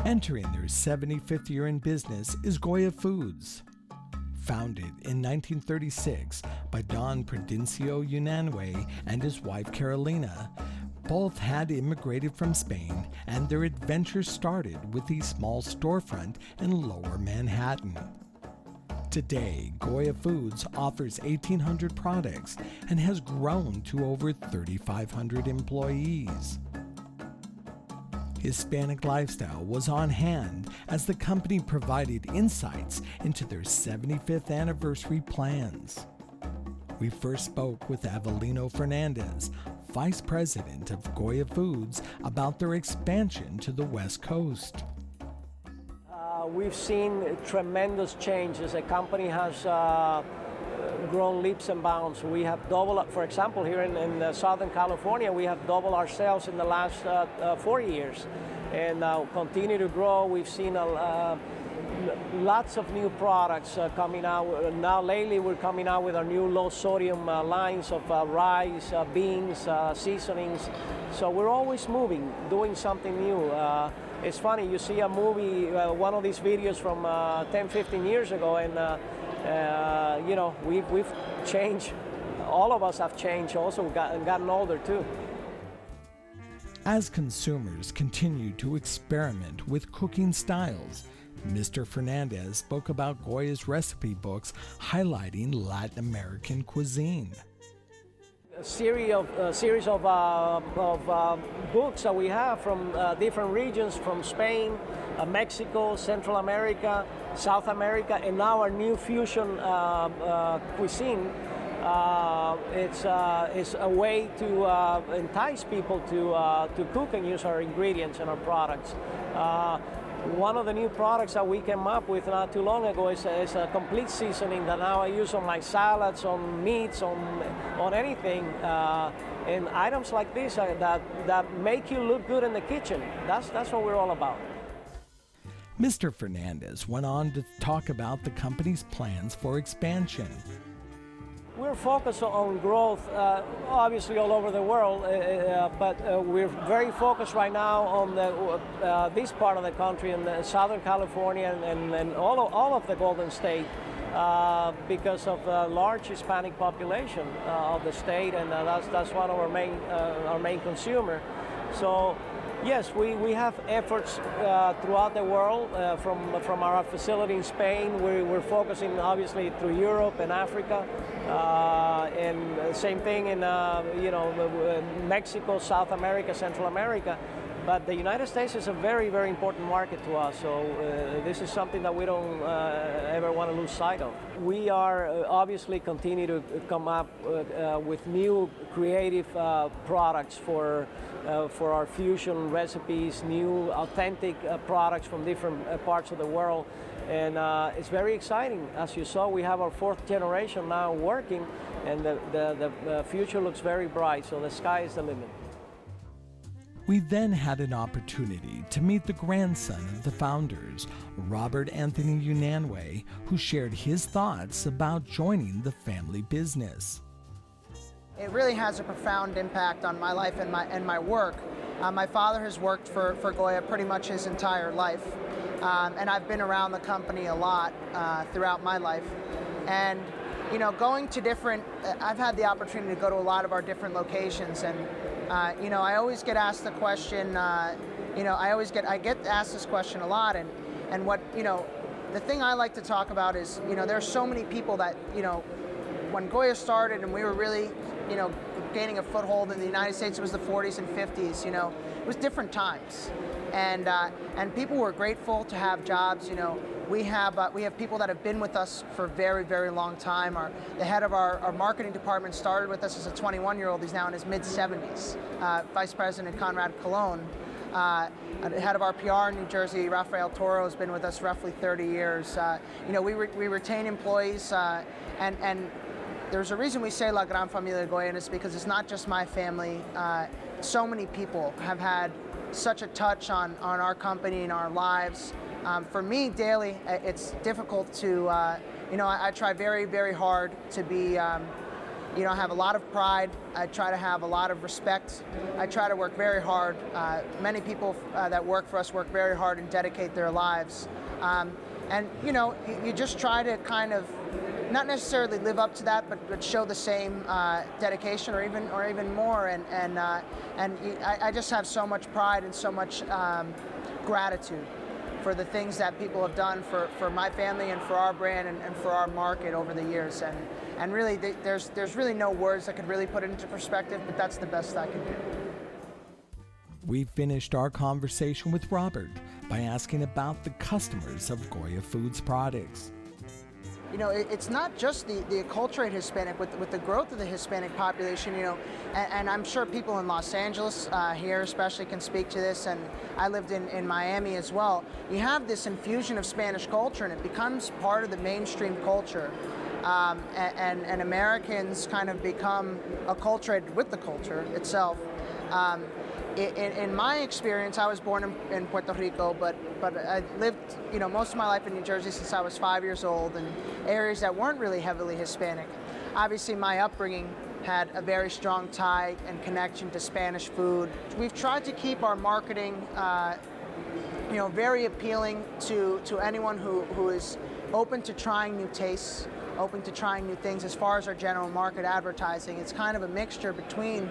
Entering their 75th year in business is Goya Foods. Founded in 1936 by Don Prudencio Unanue and his wife Carolina, both had immigrated from Spain, and their adventure started with a small storefront in Lower Manhattan. Today, Goya Foods offers 1,800 products and has grown to over 3,500 employees. Hispanic lifestyle was on hand as the company provided insights into their 75th anniversary plans. We first spoke with Avelino Fernandez, Vice President of Goya Foods, about their expansion to the West Coast. We've seen tremendous changes. The company has grown leaps and bounds. We have doubled, for example, here in Southern California, we have doubled our sales in the last 4 years, and continue to grow. We've seen lots of new products coming out. Now lately we're coming out with our new low sodium lines of rice, beans, seasonings. So we're always moving, doing something new. It's funny, you see a movie, one of these videos from 10, 15 years ago, and you know, we've changed. All of us have changed, also gotten older too. As consumers continue to experiment with cooking styles, Mr. Fernandez spoke about Goya's recipe books highlighting Latin American cuisine. A series of books that we have from different regions, from Spain, Mexico, Central America, South America, and now our new fusion cuisine. It's a way to entice people to cook and use our ingredients and our products. One of the new products that we came up with not too long ago is a complete seasoning that now I use on my salads, on meats, on anything, and items like this that make you look good in the kitchen. That's what we're all about. Mr. Fernandez went on to talk about the company's plans for expansion. We're focused on growth, obviously all over the world, but we're very focused right now on this part of the country, in Southern California and all of the Golden State, because of the large Hispanic population of the state, and that's one of our main consumer. So yes, we have efforts throughout the world, from our facility in Spain. We're focusing obviously through Europe and Africa, and same thing in Mexico, South America, Central America. But the United States is a very, very important market to us, so this is something that we don't ever want to lose sight of. We are obviously continue to come up with new creative products for our fusion recipes, new authentic products from different parts of the world. And it's very exciting. As you saw, we have our 4th generation now working, and the future looks very bright, so the sky is the limit. We then had an opportunity to meet the grandson of the founders, Robert Anthony Unanue, who shared his thoughts about joining the family business. It really has a profound impact on my life and my work. My father has worked for Goya pretty much his entire life, and I've been around the company a lot throughout my life. And you know, going to different, I've had the opportunity to go to a lot of our different locations, and you know, I always get asked the question, you know, I get asked this question a lot, and what, you know, the thing I like to talk about is, you know, there's so many people that, you know, when Goya started and we were really, you know, gaining a foothold in the United States, it was the 40s and 50s, you know, it was different times, and people were grateful to have jobs. You know, we have people that have been with us for a very, very long time. The head of our marketing department started with us as a 21-year-old. He's now in his mid-70s. Vice President Conrad Colon. The head of our PR in New Jersey, Rafael Toro, has been with us roughly 30 years. You know, we retain employees, and there's a reason we say La Gran Familia Goya, and it's because it's not just my family. So many people have had such a touch on our company and our lives. For me, daily, it's difficult to, you know, I try very, very hard to be, I have a lot of pride. I try to have a lot of respect. I try to work very hard. Many people that work for us work very hard and dedicate their lives. And you just try to kind of not necessarily live up to that, but show the same dedication or even more. And I just have so much pride and so much gratitude for the things that people have done for my family and for our brand and for our market over the years. And really, there's really no words that could really put it into perspective, but that's the best I can do. We finished our conversation with Robert by asking about the customers of Goya Foods products. It's not just the acculturated Hispanic. With the growth of the Hispanic population, and I'm sure people in Los Angeles here especially can speak to this, and I lived in Miami as well. You have this infusion of Spanish culture, and it becomes part of the mainstream culture. And Americans kind of become acculturated with the culture itself. In my experience, I was born in Puerto Rico, but I lived, most of my life in New Jersey since I was 5 years old, in areas that weren't really heavily Hispanic. Obviously, my upbringing had a very strong tie and connection to Spanish food. We've tried to keep our marketing, very appealing to anyone who is open to trying new tastes, open to trying new things. As far as our general market advertising, it's kind of a mixture between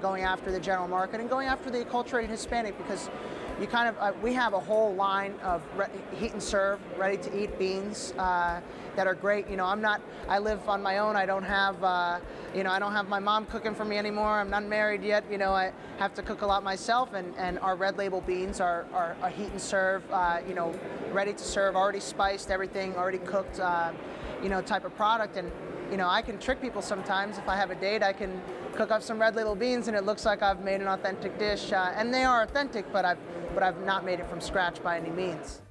going after the general market and going after the acculturated Hispanic, because we have a whole line of heat and serve, ready to eat beans that are great. I live on my own. I don't have my mom cooking for me anymore. I'm not married yet. I have to cook a lot myself, and our red label beans are a heat and serve, ready to serve, already spiced, everything already cooked, type of product. And I can trick people sometimes. If I have a date, I can cook up some red label beans and it looks like I've made an authentic dish, and they are authentic, but I've not made it from scratch by any means.